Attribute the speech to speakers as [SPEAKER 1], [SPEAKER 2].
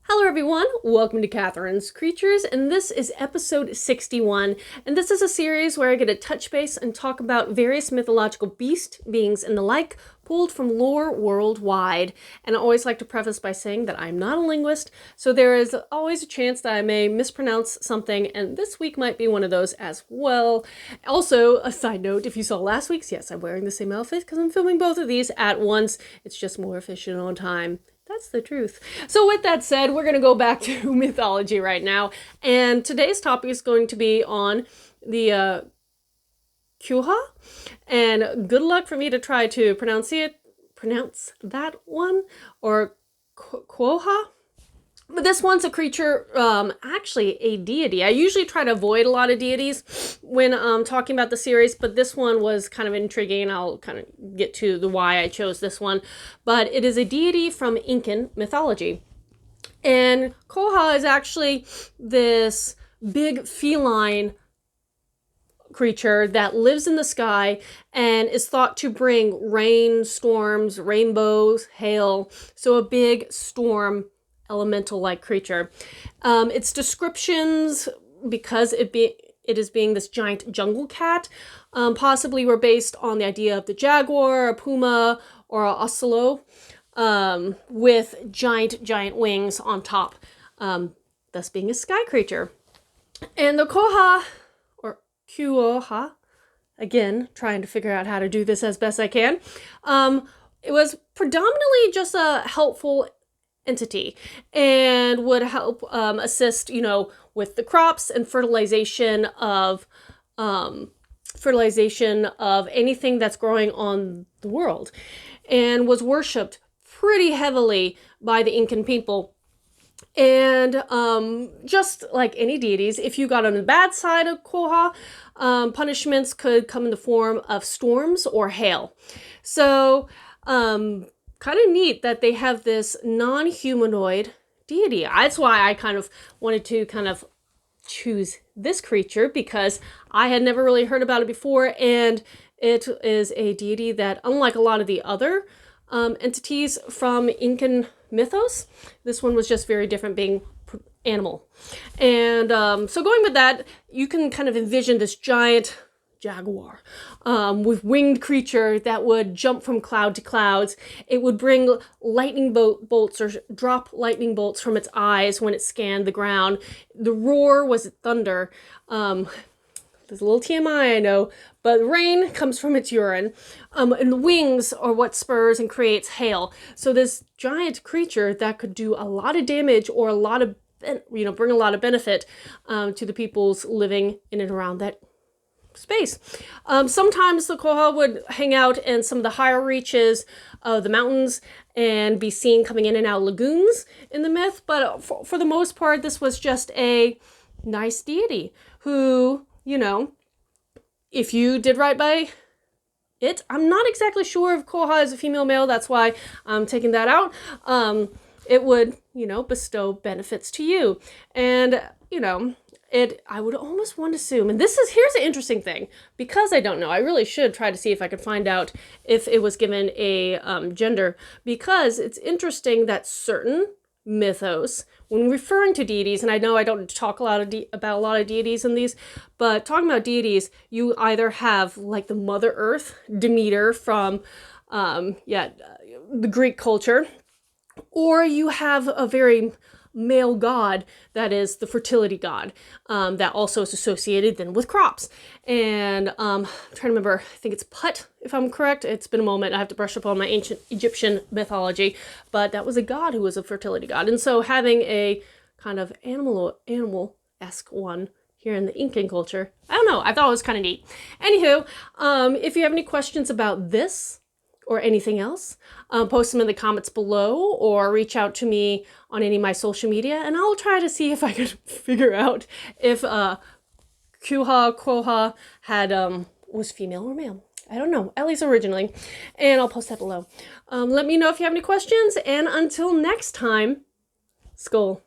[SPEAKER 1] Hello everyone, welcome to Katharine's Creatures, and this is episode 61, and this is a series where I get to touch base and talk about various mythological beings, and the like, pulled from lore worldwide. And I always like to preface by saying that I'm not a linguist, so there is always a chance that I may mispronounce something, and this week might be one of those as well. Also, a side note, if you saw last week's, yes, I'm wearing the same outfit because I'm filming both of these at once. It's just more efficient on time. That's the truth. So with that said, we're going to go back to mythology right now. And today's topic is going to be on the Qhoa. And good luck for me to try to pronounce that one. Or Qhoa. But this one's a creature, actually a deity. I usually try to avoid a lot of deities when talking about the series, but this one was kind of intriguing. I'll kind of get to the why I chose this one. But it is a deity from Incan mythology. And Qhoa is actually this big feline creature that lives in the sky and is thought to bring rain, storms, rainbows, hail. So a big storm elemental-like creature. Its descriptions, because it is being this giant jungle cat, possibly were based on the idea of the jaguar, a puma, or a ocelot, with giant wings on top, thus being a sky creature. And the Qhoa, or Qhoa, again, trying to figure out how to do this as best I can, it was predominantly just a helpful entity and would help assist, with the crops and fertilization of anything that's growing on the world, and was worshipped pretty heavily by the Incan people. And just like any deities, if you got on the bad side of Qhoa, punishments could come in the form of storms or hail. So kind of neat that they have this non-humanoid deity. That's why I kind of wanted to choose this creature, because I had never really heard about it before, and it is a deity that, unlike a lot of the other entities from Incan mythos, this one was just very different, being animal. And so going with that, you can kind of envision this giant jaguar with winged creature that would jump from cloud to clouds. It would bring lightning bolts or drop lightning bolts from its eyes when it scanned the ground. The roar was thunder. There's a little TMI, I know, but rain comes from its urine. And the wings are what spurs and creates hail. So this giant creature that could do a lot of damage or bring a lot of benefit to the peoples living in and around that space. Sometimes the Qowa would hang out in some of the higher reaches of the mountains and be seen coming in and out of lagoons in the myth, but for the most part, this was just a nice deity who, if you did right by it, I'm not exactly sure if Qowa is a female male, that's why I'm taking that out, it would, bestow benefits to you. And, I would almost want to assume, and here's an interesting thing, because I don't know, I really should try to see if I could find out if it was given a gender, because it's interesting that certain mythos, when referring to deities, and I know I don't talk about a lot of deities in these, but talking about deities, you either have like the Mother Earth, Demeter from the Greek culture, or you have a very male god that is the fertility god, that also is associated then with crops. And I'm trying to remember, I think it's Put, if I'm correct. It's been a moment, I have to brush up on my ancient Egyptian mythology, but that was a god who was a fertility god. And so having a kind of animal-esque one here in the Incan culture, I don't know, I thought it was kind of neat. Anywho, if you have any questions about this or anything else, post them in the comments below or reach out to me on any of my social media, and I'll try to see if I can figure out if Qhoa had was female or male. I don't know, at least originally, and I'll post that below. Let me know if you have any questions, and until next time, Skål.